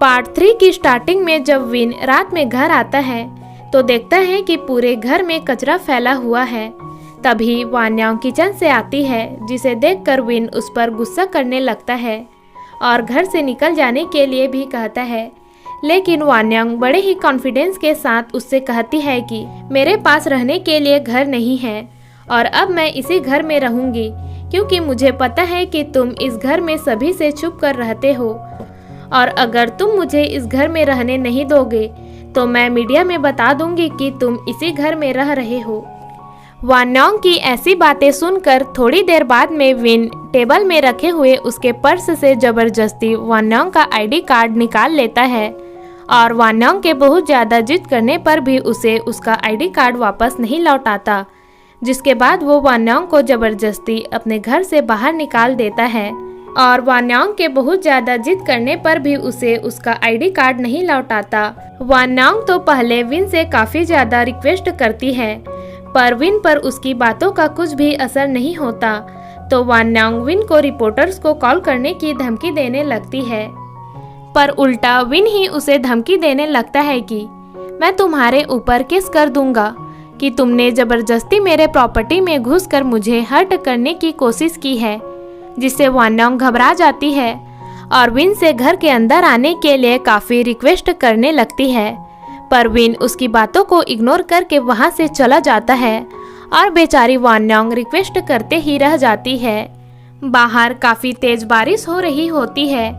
Part 3 की starting में जब विन रात में घर आता है तो देखता है कि पूरे घर में कचरा फैला हुआ है। तभी वान्यांग किचन से आती है, जिसे देखकर विन उस पर गुस्सा करने लगता है और घर से निकल जाने के लिए भी कहता है। लेकिन वान्यांग बड़े ही कॉन्फिडेंस के साथ उससे कहती है कि मेरे पास रहने के लिए घर नहीं है और अब मैं इसी घर में रहूंगी, क्योंकि मुझे पता है कि तुम इस घर में सभी से छुप कर रहते हो और अगर तुम मुझे इस घर में रहने नहीं दोगे तो मैं मीडिया में बता दूंगी कि तुम इसी घर में रह रहे हो। वान्यांग की ऐसी बातें सुनकर थोड़ी देर बाद में विन टेबल में रखे हुए उसके पर्स से जबरदस्ती वान्यांग का आईडी कार्ड निकाल लेता है और वान्यांग के बहुत ज़्यादा जिद करने पर भी उसे उसका आईडी कार्ड वापस नहीं लौटाता, जिसके बाद वो वान्यांग को जबरदस्ती अपने घर से बाहर निकाल देता है। और वान्यांग के बहुत ज़्यादा जिद करने पर भी उसे उसका आईडी कार्ड नहीं लौटाता। वान्यांग तो पहले विन से काफ़ी ज़्यादा रिक्वेस्ट करती है, पर विन पर उसकी बातों का कुछ भी असर नहीं होता, तो वान्यांग विन को रिपोर्टर्स को कॉल करने की धमकी देने लगती है। पर उल्टा विन ही उसे धमकी देने लगता है कि मैं तुम्हारे ऊपर केस कर दूंगा कि तुमने ज़बरदस्ती मेरे प्रॉपर्टी में घुसकर मुझे हर्ट करने की कोशिश की है, जिससे वान्यांग घबरा जाती है और विन से घर के अंदर आने के लिए काफ़ी रिक्वेस्ट करने लगती है। पर विन उसकी बातों को इग्नोर करके वहां से चला जाता है और बेचारी वान्यांग रिक्वेस्ट करते ही रह जाती है। बाहर काफ़ी तेज बारिश हो रही होती है,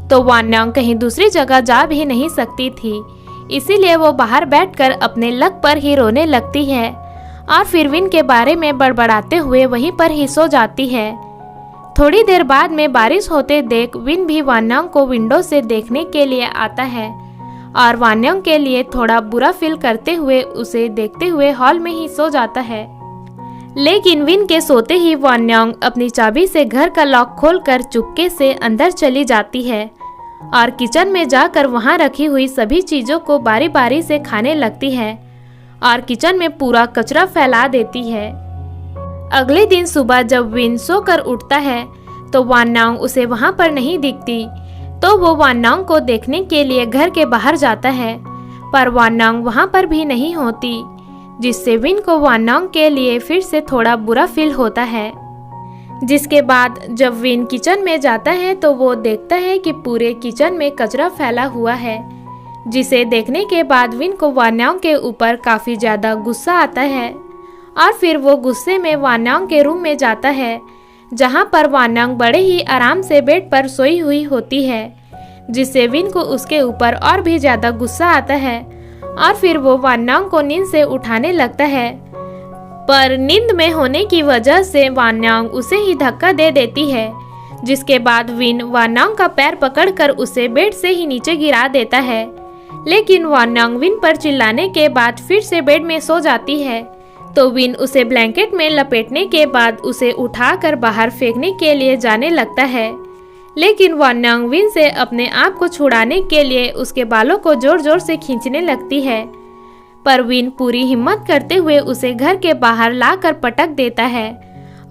तो वान्यांग कहीं दूसरी जगह जा भी नहीं सकती थी, इसीलिए वो बाहर बैठकर अपने लक पर ही रोने लगती है और फिर विन के बारे में बड़बड़ाते हुए वहीं पर ही सो जाती है। थोड़ी देर बाद में बारिश होते देख विन भी वान्यांग को विंडो से देखने के लिए आता है और वान्यांग के लिए थोड़ा बुरा फील करते हुए उसे देखते हुए हॉल में ही सो जाता है। लेकिन विन के सोते ही वान्यांग अपनी चाबी से घर का लॉक खोलकर चुपके से अंदर चली जाती है और किचन में जाकर वहां रखी हुई सभी चीज़ों को बारी बारी से खाने लगती है और किचन में पूरा कचरा फैला देती है। अगले दिन सुबह जब विन सोकर उठता है तो वान्यांग उसे वहां पर नहीं दिखती, तो वो वान्यांग को देखने के लिए घर के बाहर जाता है, पर वान्यांग वहां पर भी नहीं होती, जिससे विन को वान्यांग के लिए फिर से थोड़ा बुरा फील होता है। जिसके बाद जब विन किचन में जाता है तो वो देखता है कि पूरे किचन में कचरा फैला हुआ है, जिसे देखने के बाद विन को वान्यांग के ऊपर काफ़ी ज़्यादा गुस्सा आता है और फिर वो गुस्से में वान्यांग के रूम में जाता है, जहाँ पर वान्यांग बड़े ही आराम से बेड पर सोई हुई होती है, जिससे विन को उसके ऊपर और भी ज़्यादा गुस्सा आता है और फिर वो वान्यांग को नींद से उठाने लगता है। पर नींद में होने की वजह से वान्यांग उसे ही धक्का दे देती है, जिसके बाद विन वान्यांग का पैर पकड़कर उसे बेड से ही नीचे गिरा देता है। लेकिन वान्यांग विन पर चिल्लाने के बाद फिर से बेड में सो जाती है, तो विन उसे ब्लैंकेट में लपेटने के बाद उसे उठाकर बाहर फेंकने के लिए जाने लगता है। लेकिन वान्यांग विन से अपने आप को छुड़ाने के लिए उसके बालों को जोर जोर से खींचने लगती है, पर विन पूरी हिम्मत करते हुए उसे घर के बाहर लाकर पटक देता है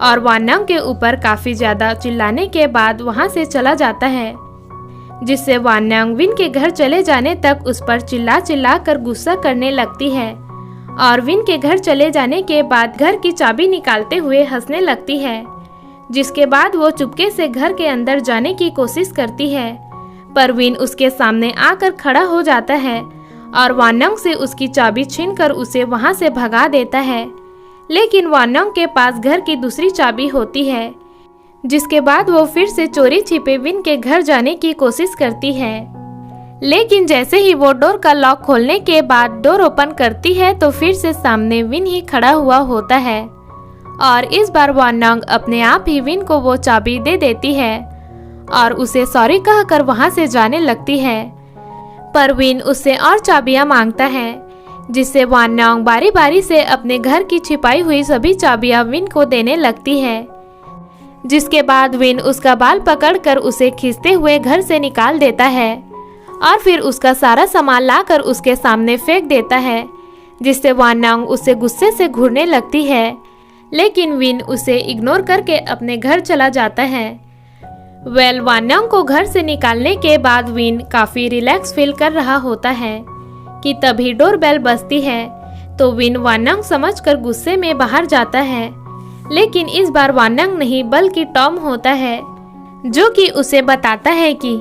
और वान्यांग के ऊपर काफ़ी ज़्यादा चिल्लाने के बाद वहां से चला जाता है, जिससे वान्यांग विन के घर चले जाने तक उस पर चिल्ला चिल्ला कर गुस्सा करने लगती है और विन के घर चले जाने के बाद घर की चाबी निकालते हुए हंसने लगती है। जिसके बाद वो चुपके से घर के अंदर जाने की कोशिश करती है, पर विन उसके सामने आकर खड़ा हो जाता है और वान्यांग से उसकी चाबी छीनकर उसे वहां से भगा देता है। लेकिन वान्यांग के पास घर की दूसरी चाबी होती है, जिसके बाद वो फिर से चोरी छिपे विन के घर जाने की कोशिश करती है। लेकिन जैसे ही वो डोर का लॉक खोलने के बाद डोर ओपन करती है तो फिर से सामने विन ही खड़ा हुआ होता है और इस बार वान्यांग अपने आप ही विन को वो चाबी दे देती है और उसे सॉरी कहकर वहां से जाने लगती है। पर विन उससे और चाबियां मांगता है, जिससे वान्यांग बारी बारी से अपने घर की छिपाई हुई सभी चाबियां विन को देने लगती है। जिसके बाद विन उसका बाल पकड़कर उसे खींचते हुए घर से निकाल देता है और फिर उसका सारा सामान लाकर उसके सामने फेंक देता है, जिससे वान्यांग उसे गुस्से से घूरने लगती है। लेकिन विन उसे इग्नोर करके अपने घर चला जाता है। वान्यांग को घर से निकालने के बाद विन काफी रिलैक्स फील कर रहा होता है कि तभी डोरबेल बजती है। तो विन वान्यांग समझकर गुस्से में बाहर जाता है, लेकिन इस बार वान्यांग नहीं बल्कि टॉम होता है, जो कि उसे बताता है कि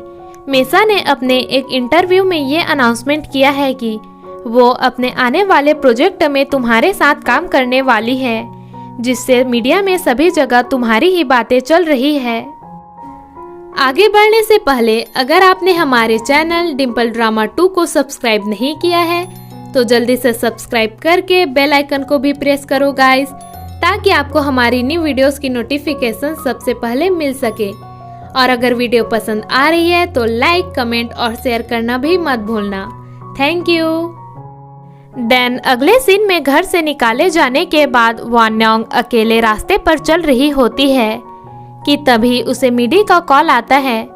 मेसा ने अपने एक इंटरव्यू में ये अनाउंसमेंट किया है कि वो अपने आने वाले प्रोजेक्ट में तुम्हारे साथ काम करने वाली है, जिससे मीडिया में सभी जगह तुम्हारी ही बातें चल रही है। आगे बढ़ने से पहले अगर आपने हमारे चैनल डिम्पल ड्रामा 2 को सब्सक्राइब नहीं किया है तो जल्दी से सब्सक्राइब करके बेल आइकन को भी प्रेस करो गाइस, ताकि आपको हमारी न्यू वीडियोस की नोटिफिकेशन सबसे पहले मिल सके। और अगर वीडियो पसंद आ रही है तो लाइक, कमेंट और शेयर करना भी मत भूलना। Thank you. देन अगले सीन में घर से निकाले जाने के बाद वान्यांग अकेले रास्ते पर चल रही होती है कि तभी उसे मिडी का कॉल आता है,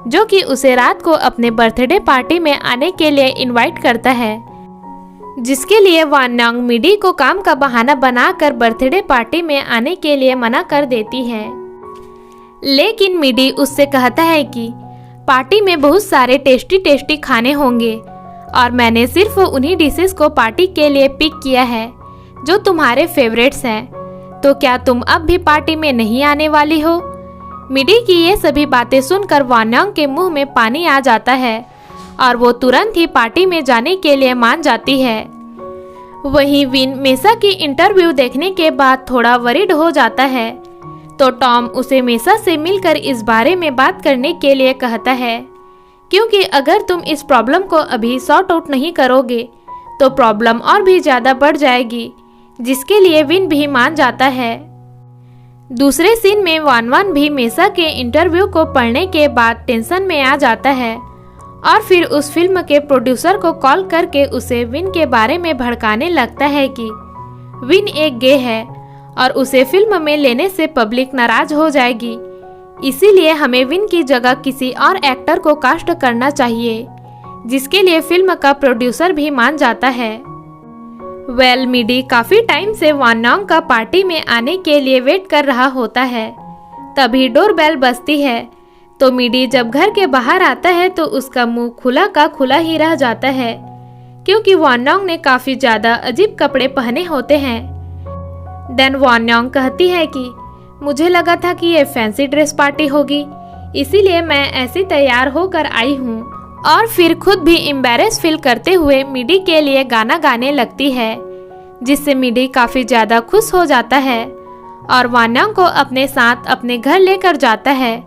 जो कि उसे रात को अपने बर्थडे पार्टी में आने के लिए इनवाइट करता है, जिसके लिए वान्यांग मिडी को काम का बहाना बनाकर बर्थडे पार्टी में आने के लिए मना कर देती है। लेकिन मिडी उससे कहता है कि पार्टी में बहुत सारे टेस्टी टेस्टी खाने होंगे और मैंने सिर्फ उन्हीं डिशेस को पार्टी के लिए पिक किया है जो तुम्हारे फेवरेट्स हैं, तो क्या तुम अब भी पार्टी में नहीं आने वाली हो? मिडी की ये सभी बातें सुनकर वान्यांग के मुंह में पानी आ जाता है और वो तुरंत ही पार्टी में जाने के लिए मान जाती है। वहीं विन मेसा की इंटरव्यू देखने के बाद थोड़ा वरीड हो जाता है, तो टॉम उसे मेसा से मिलकर इस बारे में बात करने के लिए कहता है, क्योंकि अगर तुम इस प्रॉब्लम को अभी सॉर्ट आउट नहीं करोगे तो प्रॉब्लम और भी ज़्यादा बढ़ जाएगी, जिसके लिए विन भी मान जाता है। दूसरे सीन में वान भी मेसा के इंटरव्यू को पढ़ने के बाद टेंशन में आ जाता है और फिर उस फिल्म के प्रोड्यूसर को कॉल करके उसे विन के बारे में भड़काने लगता है कि विन एक गे है और उसे फिल्म में लेने से पब्लिक नाराज हो जाएगी, इसीलिए हमें विन की जगह किसी और एक्टर को कास्ट करना चाहिए, जिसके लिए फिल्म का प्रोड्यूसर भी मान जाता है। मिडी काफी टाइम से वान्यांग का पार्टी में आने के लिए वेट कर रहा होता है। तभी डोरबेल बजती है, तो मिडी जब घर के बाहर आता है तो उसका मुंह खुला का खुला ही रह जाता है, क्योंकि वान्यांग ने काफी ज्यादा अजीब कपड़े पहने होते हैं। देन वान्यांग कहती है कि मुझे लगा था कि ये फैंसी ड्रेस पार्टी होगी, इसीलिए मैं ऐसी तैयार होकर आई हूँ। और फिर खुद भी एम्बैरेस फील करते हुए मिडी के लिए गाना गाने लगती है, जिससे मिडी काफी ज्यादा खुश हो जाता है और वान्यांग को अपने साथ अपने घर लेकर जाता है,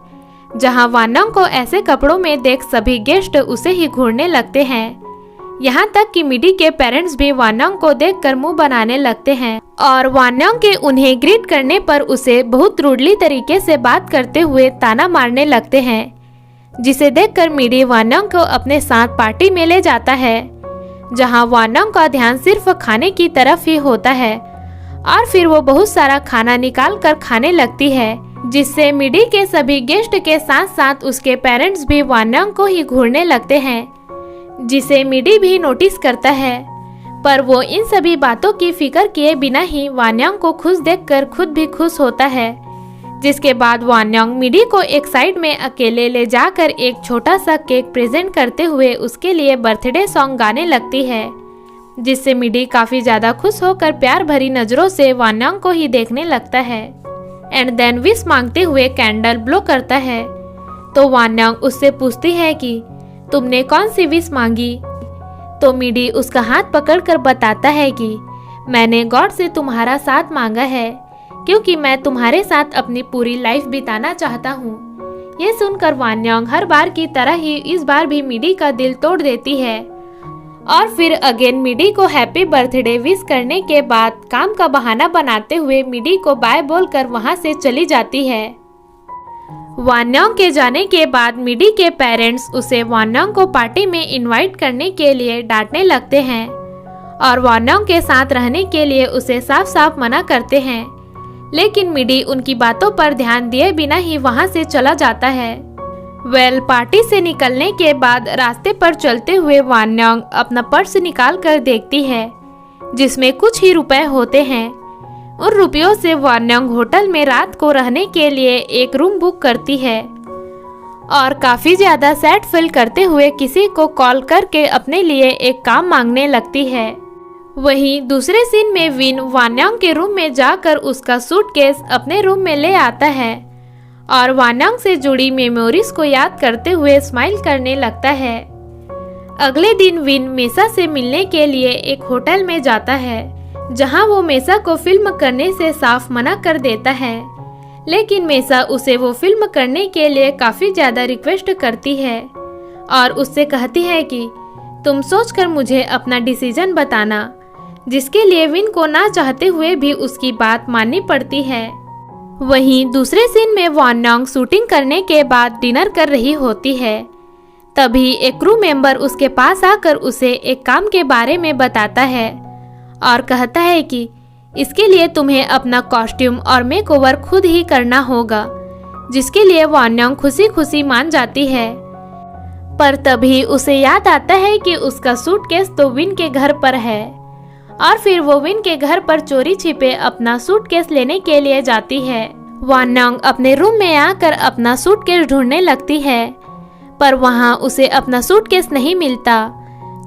जहाँ वान्यांग को ऐसे कपड़ों में देख सभी गेस्ट उसे ही घूरने लगते हैं। यहाँ तक कि मिडी के पेरेंट्स भी वान्यांग को देखकर मुंह बनाने लगते हैं और वान्यांग के उन्हें ग्रीट करने पर उसे बहुत रूडली तरीके से बात करते हुए ताना मारने लगते हैं, जिसे देखकर मिडी वान्यांग को अपने साथ पार्टी में ले जाता है, जहां वान्यांग का ध्यान सिर्फ खाने की तरफ ही होता है और फिर वो बहुत सारा खाना निकाल कर खाने लगती है, जिससे मिडी के सभी गेस्ट के साथ साथ उसके पेरेंट्स भी वान्यांग को ही घूरने लगते हैं, जिसे मिडी भी नोटिस करता है। पर वो इन सभी बातों की फिक्र किए बिना ही वान्यांग को खुश देखकर खुद भी खुश होता है, जिसके बाद वान्यांग मिडी को एक साइड में अकेले ले जाकर एक छोटा सा केक प्रेजेंट करते हुए उसके लिए बर्थडे सॉन्ग गाने लगती है, जिससे मिडी काफी ज्यादा खुश होकर प्यार भरी नजरों से वान्यांग को ही देखने लगता है एंड देन विश मांगते हुए कैंडल ब्लो करता है। तो वान्यांग उससे पूछती है कि तुमने कौन सी विश मांगी? तो मिडी उसका हाथ पकड़कर बताता है कि मैंने गॉड से तुम्हारा साथ मांगा है, क्योंकि मैं तुम्हारे साथ अपनी पूरी लाइफ बिताना चाहता हूँ। ये सुनकर वान्यांग हर बार की तरह ही इस बार भी मिडी का दिल तोड़ देती है और फिर अगेन मिडी को हैप्पी बर्थडे विश करने के बाद काम का बहाना बनाते हुए मिडी को बाय बोलकर वहाँ से चली जाती है। वान्यांग के जाने के बाद मिडी के पेरेंट्स उसे वान्यांग को पार्टी में इनवाइट करने के लिए डांटने लगते हैं और वान्यांग के साथ रहने के लिए उसे साफ साफ मना करते हैं, लेकिन मिडी उनकी बातों पर ध्यान दिए बिना ही वहां से चला जाता है। पार्टी से निकलने के बाद रास्ते पर चलते हुए वान्यांग अपना पर्स निकाल कर देखती है, जिसमें कुछ ही रुपए होते हैं। उन रुपयों से वान्यांग होटल में रात को रहने के लिए एक रूम बुक करती है और काफी ज्यादा सैड फील करते हुए किसी को कॉल करके अपने लिए एक काम मांगने लगती है। वहीं दूसरे सीन में विन वान्यांग के रूम में जाकर उसका सूटकेस अपने रूम में ले आता है और वान्यांग से जुड़ी मेमोरीज को याद करते हुए स्माइल करने लगता है। अगले दिन विन मेसा से मिलने के लिए एक होटल में जाता है, जहां वो मेसा को फिल्म करने से साफ मना कर देता है, लेकिन मेसा उसे वो फिल्म करने के लिए काफी ज्यादा रिक्वेस्ट करती है और उससे कहती है कि तुम सोचकर मुझे अपना डिसीजन बताना, जिसके लिए विन को ना चाहते हुए भी उसकी बात माननी पड़ती है। वहीं दूसरे सीन में वान्यांग शूटिंग करने के बाद डिनर कर रही होती है। तभी एक क्रू मेंबर उसके पास आकर उसे एक काम के बारे में बताता है और कहता है कि इसके लिए तुम्हें अपना कॉस्ट्यूम और मेकओवर खुद ही करना होगा, जिसके लिए वान्यांग खुशी खुशी मान जाती है। पर तभी उसे याद आता है कि उसका सूटकेस तो विन के घर पर है और फिर वो विन के घर पर चोरी छिपे अपना सूटकेस लेने के लिए जाती है। वान्यांग अपने रूम में आकर अपना सूटकेस ढूंढने लगती है, पर वहां उसे अपना सूटकेस नहीं मिलता।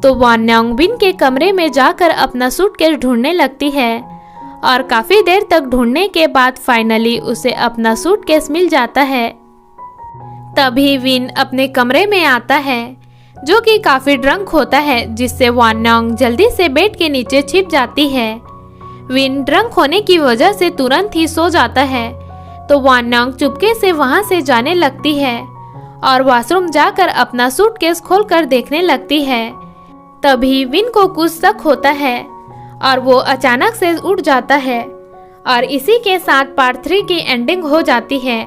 तो वान्यांग विन के कमरे में जाकर अपना सूटकेस ढूंढने लगती है और काफी देर तक ढूंढने के बाद फाइनली उसे अपना सूटकेस मिल जाता है। तभी विन अपने कमरे में आता है, जो कि काफी ड्रंक होता है, जिससे वान्यांग जल्दी से बेड के नीचे छिप जाती है। विन ड्रंक होने की वजह से तुरंत ही सो जाता है, तो वान्यांग चुपके से वहां से जाने लगती है और वॉशरूम जाकर अपना सूटकेस खोलकर देखने लगती है। तभी विन को कुछ शक होता है और वो अचानक से उठ जाता है और इसी के साथ पार्ट 3 की एंडिंग हो जाती है।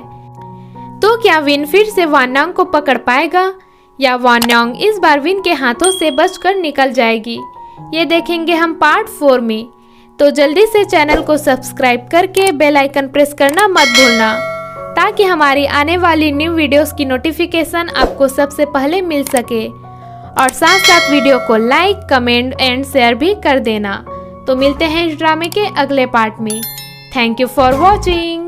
तो क्या विन फिर से वान्यांग को पकड़ पाएगा या वान्यांग इस बार विन के हाथों से बचकर निकल जाएगी, ये देखेंगे हम पार्ट 4 में। तो जल्दी से चैनल को सब्सक्राइब करके बेल आइकन प्रेस करना मत भूलना, ताकि हमारी आने वाली न्यू वीडियोस की नोटिफिकेशन आपको सबसे पहले मिल सके। और साथ साथ वीडियो को लाइक, कमेंट एंड शेयर भी कर देना। तो मिलते हैं इस ड्रामे के अगले पार्ट में। Thank you for watching.